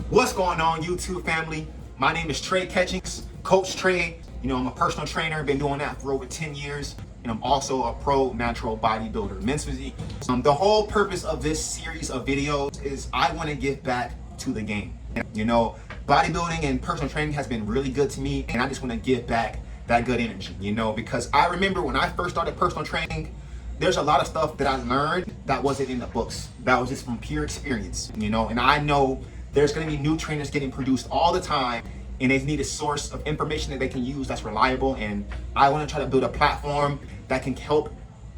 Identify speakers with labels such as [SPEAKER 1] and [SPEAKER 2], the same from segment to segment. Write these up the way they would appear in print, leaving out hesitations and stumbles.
[SPEAKER 1] What's going on, YouTube family? My name is Trey Catchings, Coach Trey. You know, I'm a personal trainer, been doing that for over 10 years, and I'm also a pro natural bodybuilder, men's physique. The whole purpose of this series of videos is I want to give back to the game. You know, bodybuilding and personal training has been really good to me, and I just want to give back that good energy, you know, because I remember when I first started personal training, there's a lot of stuff that I learned that wasn't in the books. That was just from pure experience, you know, and I know there's going to be new trainers getting produced all the time, and they need a source of information that they can use that's reliable. And I want to try to build a platform that can help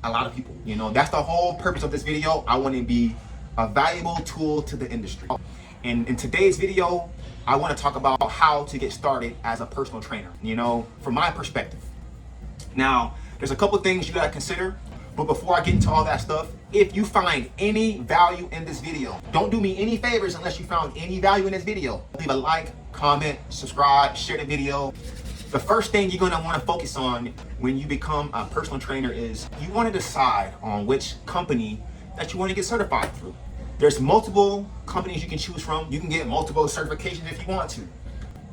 [SPEAKER 1] a lot of people. You know, that's the whole purpose of this video. I want to be a valuable tool to the industry. And in today's video, I want to talk about how to get started as a personal trainer, you know, from my perspective. Now, there's a couple things you got to consider. But before I get into all that stuff, if you find any value in this video, don't do me any favors unless you found any value in this video. Leave a like, comment, subscribe, share the video. The first thing you're gonna wanna focus on when you become a personal trainer is you wanna decide on which company that you wanna get certified through. There's multiple companies you can choose from. You can get multiple certifications if you want to.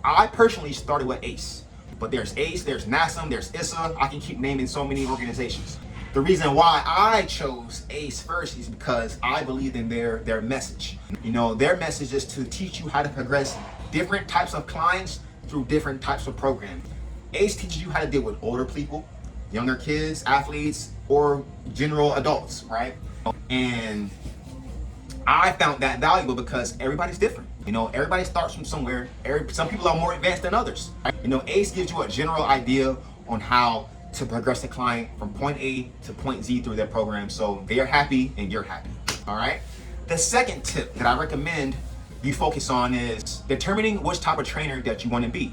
[SPEAKER 1] I personally started with ACE, but there's ACE, there's NASM, there's ISSA. I can keep naming so many organizations. The reason why I chose ACE first is because I believed in their message. You know, their message is to teach you how to progress different types of clients through different types of programs. ACE teaches you how to deal with older people, younger kids, athletes, or general adults, right? And I found that valuable because everybody's different. You know, everybody starts from somewhere. Some people are more advanced than others. You know, ACE gives you a general idea on how to progress the client from point A to point Z through their program, so they're happy and you're happy. All right. The second tip that I recommend you focus on is determining which type of trainer that you want to be.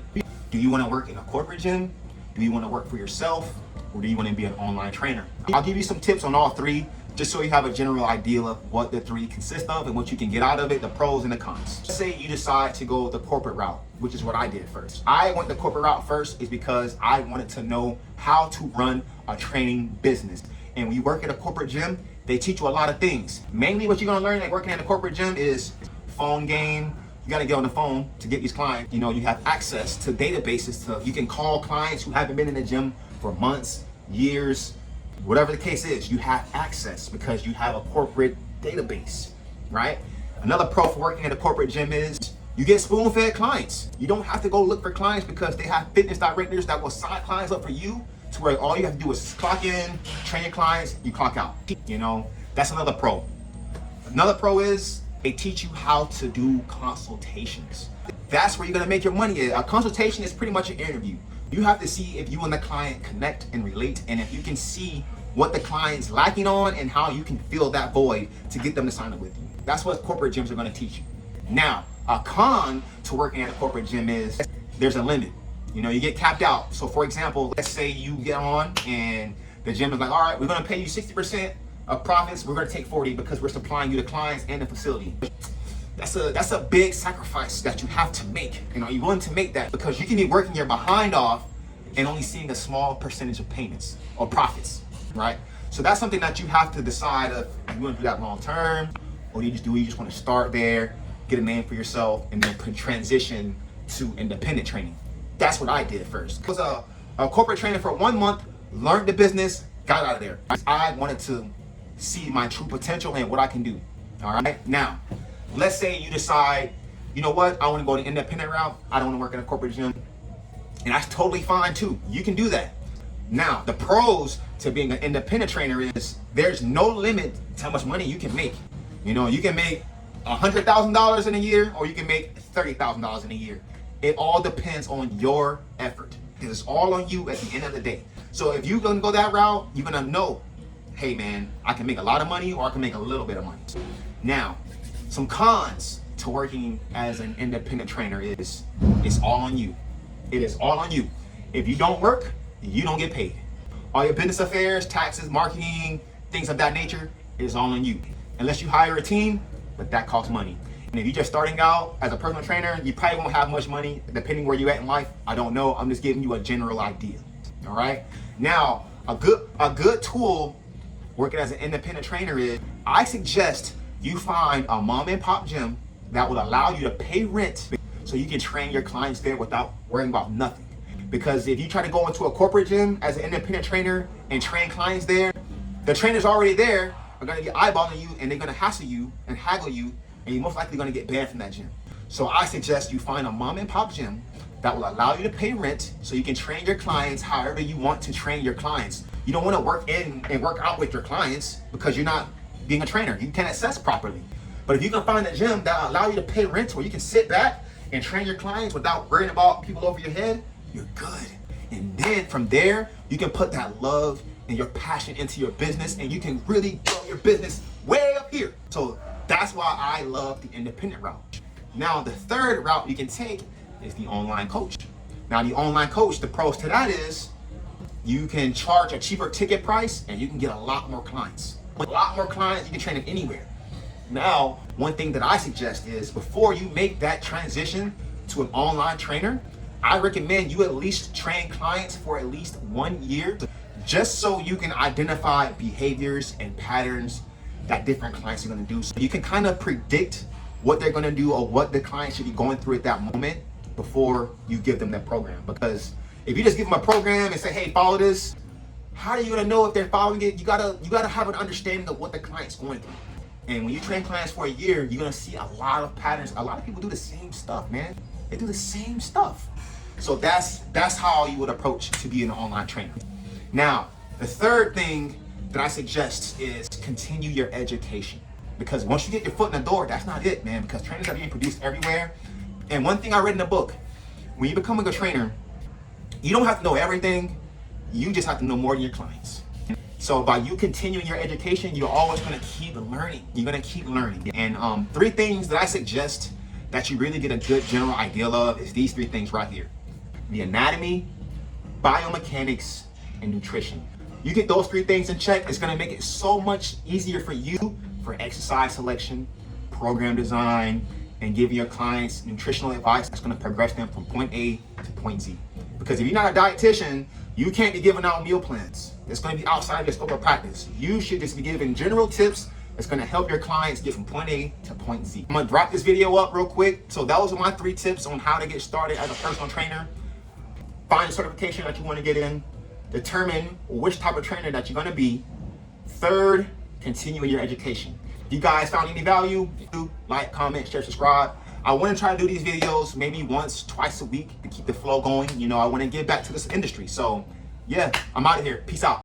[SPEAKER 1] Do you want to work in a corporate gym? Do you want to work for yourself? Or do you want to be an online trainer? I'll give you some tips on all three, just so you have a general idea of what the three consist of and what you can get out of it, the pros and the cons. Let's say you decide to go the corporate route, which is what I did first. I went the corporate route first is because I wanted to know how to run a training business. And when you work at a corporate gym, they teach you a lot of things. Mainly what you're gonna learn like working at a corporate gym is phone game. You gotta get on the phone to get these clients. You know, you have access to databases, you can call clients who haven't been in the gym for months, years, whatever the case is. You have access because you have a corporate database, right? Another pro for working at a corporate gym is you get spoon-fed clients. You don't have to go look for clients because they have fitness directors that will sign clients up for you, to where all you have to do is clock in, train your clients, you clock out. You know, that's another pro. Another pro is they teach you how to do consultations. That's where you're gonna make your money. A consultation is pretty much an interview. You have to see if you and the client connect and relate, and if you can see what the client's lacking on and how you can fill that void to get them to sign up with you. That's what corporate gyms are gonna teach you. Now, a con to working at a corporate gym is there's a limit. You know, you get capped out. So for example, let's say you get on and the gym is like, all right, we're gonna pay you 60% of profits. We're gonna take 40 because we're supplying you the clients and the facility. That's a big sacrifice that you have to make. You know, you're willing to make that because you can be working your behind off and only seeing a small percentage of payments or profits, right? So that's something that you have to decide if you want to do that long term, or you just want to start there, get a name for yourself, and then transition to independent training. That's what I did first. I was a corporate trainer for 1 month, learned the business, got out of there. I wanted to see my true potential and what I can do. All right. Now, let's say you decide, you know what, I want to go the independent route. I don't want to work in a corporate gym. And that's totally fine too. You can do that. Now, the pros to being an independent trainer is there's no limit to how much money you can make. You know, you can make $100,000 in a year, or you can make $30,000 in a year. It all depends on your effort. It's all on you at the end of the day. So if you're gonna go that route, you're gonna know, hey man, I can make a lot of money or I can make a little bit of money. Now, some cons to working as an independent trainer is it's all on you. It is all on you. If you don't work, you don't get paid. All your business affairs, taxes, marketing, things of that nature, is all on you. Unless you hire a team, but that costs money. And if you're just starting out as a personal trainer, you probably won't have much money, depending where you're at in life. I don't know. I'm just giving you a general idea. All right. Now, a good tool working as an independent trainer is I suggest you find a mom and pop gym that will allow you to pay rent so you can train your clients there without worrying about nothing. Because if you try to go into a corporate gym as an independent trainer and train clients there, the trainers already there are going to be eyeballing you, and they're going to hassle you and haggle you, and you're most likely going to get banned from that gym. So I suggest you find a mom and pop gym that will allow you to pay rent so you can train your clients however you want to train your clients. You don't want to work in and work out with your clients because you're not being a trainer. You can't assess properly. But if you can find a gym that will allow you to pay rent where you can sit back and train your clients without worrying about people over your head, you're good. And then from there, you can put that love and your passion into your business, and you can really grow your business way up here. So that's why I love the independent route. Now, the third route you can take is the online coach. Now, the online coach, the pros to that is you can charge a cheaper ticket price and you can get a lot more clients. With a lot more clients, you can train them anywhere. Now, one thing that I suggest is before you make that transition to an online trainer, I recommend you at least train clients for at least 1 year, just so you can identify behaviors and patterns that different clients are gonna do. So you can kind of predict what they're gonna do or what the client should be going through at that moment before you give them that program. Because if you just give them a program and say, hey, follow this, how are you gonna know if they're following it? You gotta have an understanding of what the client's going through. And when you train clients for a year, you're gonna see a lot of patterns. A lot of people do the same stuff, man. They do the same stuff. So that's how you would approach to be an online trainer. Now, the third thing that I suggest is continue your education. Because once you get your foot in the door, that's not it, man, because trainers are being produced everywhere. And one thing I read in the book, when you become a good trainer, you don't have to know everything, you just have to know more than your clients. So by you continuing your education, you're always gonna keep learning. You're gonna keep learning. And 3 things that I suggest that you really get a good general idea of is these 3 things right here: the anatomy, biomechanics, and nutrition. You get those 3 things in check, it's gonna make it so much easier for you for exercise selection, program design, and giving your clients nutritional advice that's gonna progress them from point A to point Z. Because if you're not a dietitian, you can't be giving out meal plans. It's gonna be outside your scope of practice. You should just be giving general tips that's gonna help your clients get from point A to point Z. I'm gonna wrap this video up real quick. So those are my 3 tips on how to get started as a personal trainer. Find the certification that you wanna get in. Determine which type of trainer that you're gonna be. Third, continue your education. If you guys found any value, do like, comment, share, subscribe. I want to try to do these videos maybe once, twice a week to keep the flow going. You know, I want to give back to this industry. So yeah, I'm out of here. Peace out.